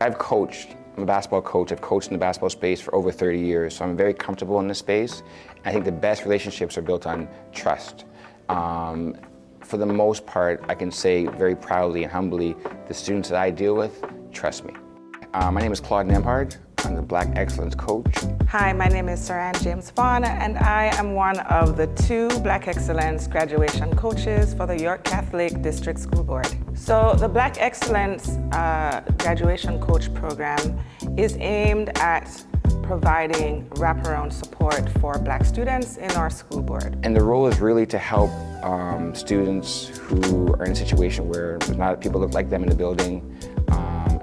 I've coached. I'm a basketball coach. I've coached in the basketball space for over 30 years, so I'm very comfortable in this space. I think the best relationships are built on trust. For the most part, I can say very proudly and humbly, the students that I deal with trust me. My name is Claude Nembhard. I'm the Black Excellence Coach. Hi, my name is Saran James Vaughn, and I am one of the 2 Black Excellence graduation coaches for the York Catholic District School Board. So the Black Excellence graduation coach program is aimed at providing wraparound support for Black students in our school board. And the role is really to help students who are in a situation where there's not people look like them in the building.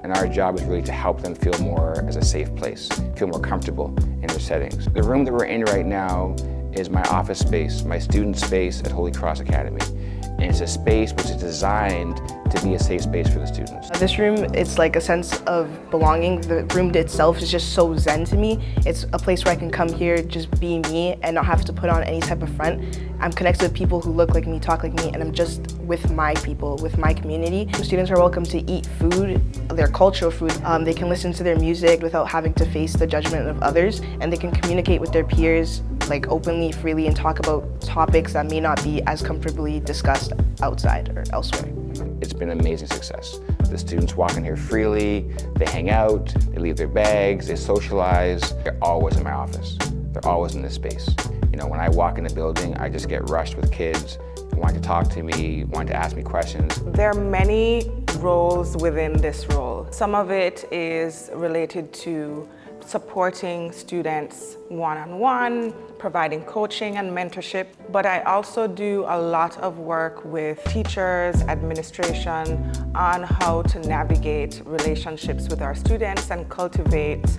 And our job is really to help them feel more as a safe place, feel more comfortable in their settings. The room that we're in right now is my office space, my student space at Holy Cross Academy. And it's a space which is designed to be a safe space for the students. This room, it's like a sense of belonging. The room itself is just so zen to me. It's a place where I can come here, just be me, and not have to put on any type of front. I'm connected with people who look like me, talk like me, and I'm just with my people, with my community. Students are welcome to eat food, their cultural food. They can listen to their music without having to face the judgment of others, and they can communicate with their peers like openly, freely, and talk about topics that may not be as comfortably discussed outside or elsewhere. It's been an amazing success. The students walk in here freely, they hang out, they leave their bags, they socialize. They're always in my office. They're always in this space. You know, when I walk in the building, I just get rushed with kids wanting to talk to me, wanting to ask me questions. There are many roles within this role. Some of it is related to supporting students one-on-one, providing coaching and mentorship, but I also do a lot of work with teachers, administration on how to navigate relationships with our students and cultivate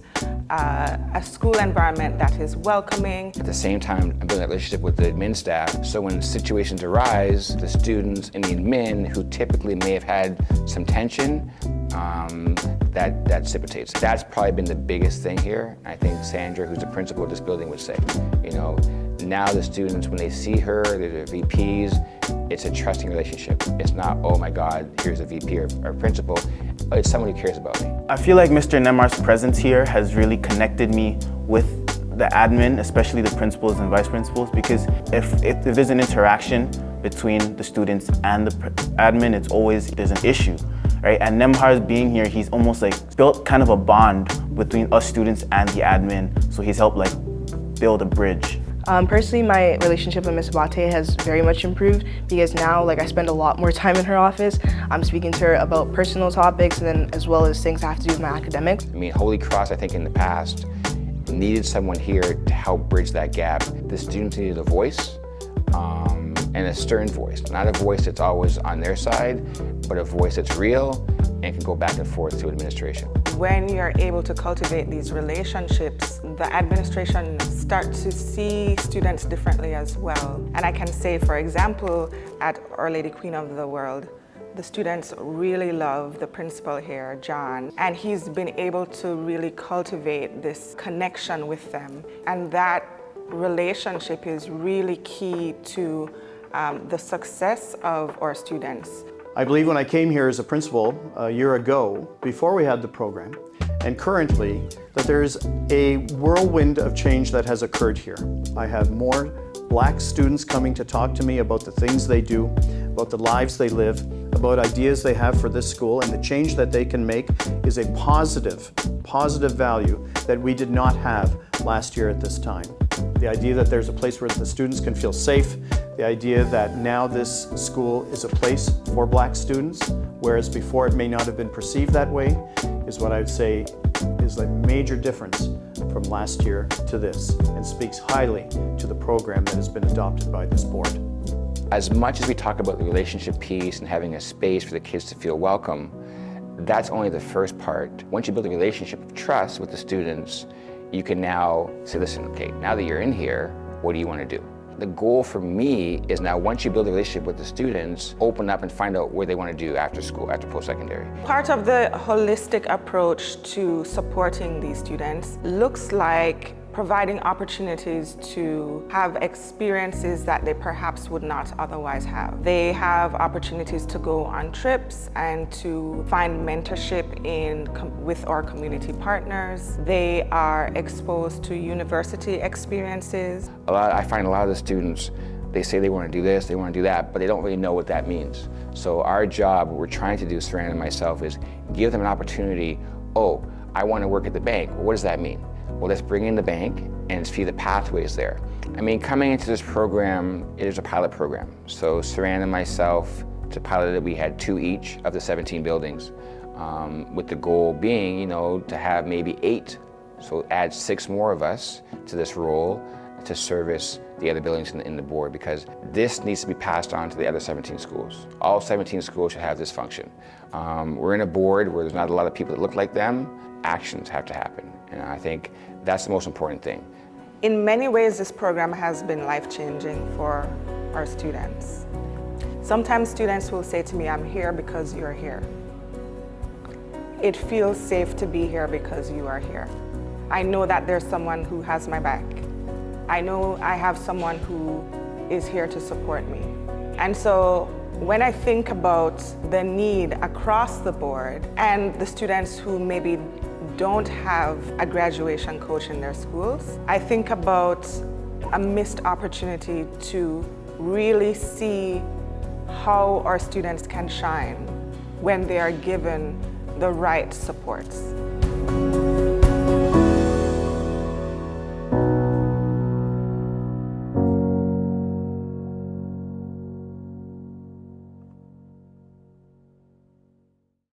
a school environment that is welcoming. At the same time, I'm building a relationship with the admin staff, so when situations arise, the students and the admin who typically may have had some tension, that dissipates. That's probably been the biggest thing here. I think Sandra, who's the principal of this building, would say, you know, now the students, when they see her, they're the VPs, it's a trusting relationship. It's not, oh my God, here's a VP or principal. It's someone who cares about me. I feel like Mr. Nembhard's presence here has really connected me with the admin, especially the principals and vice principals, because if there's an interaction between the students and the admin, there's an issue. Right? And Nembhard being here, he's almost like built kind of a bond between us students and the admin. So he's helped like build a bridge. Personally, my relationship with Ms. Abate has very much improved because now I spend a lot more time in her office. I'm speaking to her about personal topics and then as well as things that have to do with my academics. I mean, Holy Cross, I think in the past, needed someone here to help bridge that gap. The students needed a voice. And a stern voice, not a voice that's always on their side, but a voice that's real and can go back and forth to administration. When you're able to cultivate these relationships, the administration starts to see students differently as well. And I can say, for example, at Our Lady Queen of the World, the students really love the principal here, John, and he's been able to really cultivate this connection with them. And that relationship is really key to the success of our students. I believe when I came here as a principal a year ago, before we had the program, and currently, that there's a whirlwind of change that has occurred here. I have more Black students coming to talk to me about the things they do, about the lives they live, about ideas they have for this school, and the change that they can make is a positive value that we did not have last year at this time. The idea that there's a place where the students can feel safe, the idea that now this school is a place for Black students, whereas before it may not have been perceived that way, is what I would say is a major difference from last year to this, and speaks highly to the program that has been adopted by this board. As much as we talk about the relationship piece and having a space for the kids to feel welcome, that's only the first part. Once you build a relationship of trust with the students, you can now say, listen, okay, now that you're in here, what do you want to do? The goal for me is now, once you build a relationship with the students, open up and find out what they want to do after school, after post-secondary. Part of the holistic approach to supporting these students looks like providing opportunities to have experiences that they perhaps would not otherwise have. They have opportunities to go on trips and to find mentorship with our community partners. They are exposed to university experiences. I find a lot of the students, they say they want to do this, they want to do that, but they don't really know what that means. So our job, what we're trying to do, Saran and myself, is give them an opportunity. Oh, I want to work at the bank. Well, what does that mean? Well, let's bring in the bank and see the pathways there. I mean, coming into this program, it is a pilot program. So Saran and myself, to pilot it, we had 2 each of the 17 buildings, with the goal being, you know, to have maybe 8. So add 6 more of us to this role to service the other buildings in the board, because this needs to be passed on to the other 17 schools. All 17 schools should have this function. We're in a board where there's not a lot of people that look like them. Actions have to happen, and I think that's the most important thing. In many ways, this program has been life-changing for our students. Sometimes students will say to me, I'm here because you're here. It feels safe to be here because you are here. I know that there's someone who has my back. I know I have someone who is here to support me. And so when I think about the need across the board and the students who maybe don't have a graduation coach in their schools, I think about a missed opportunity to really see how our students can shine when they are given the right supports.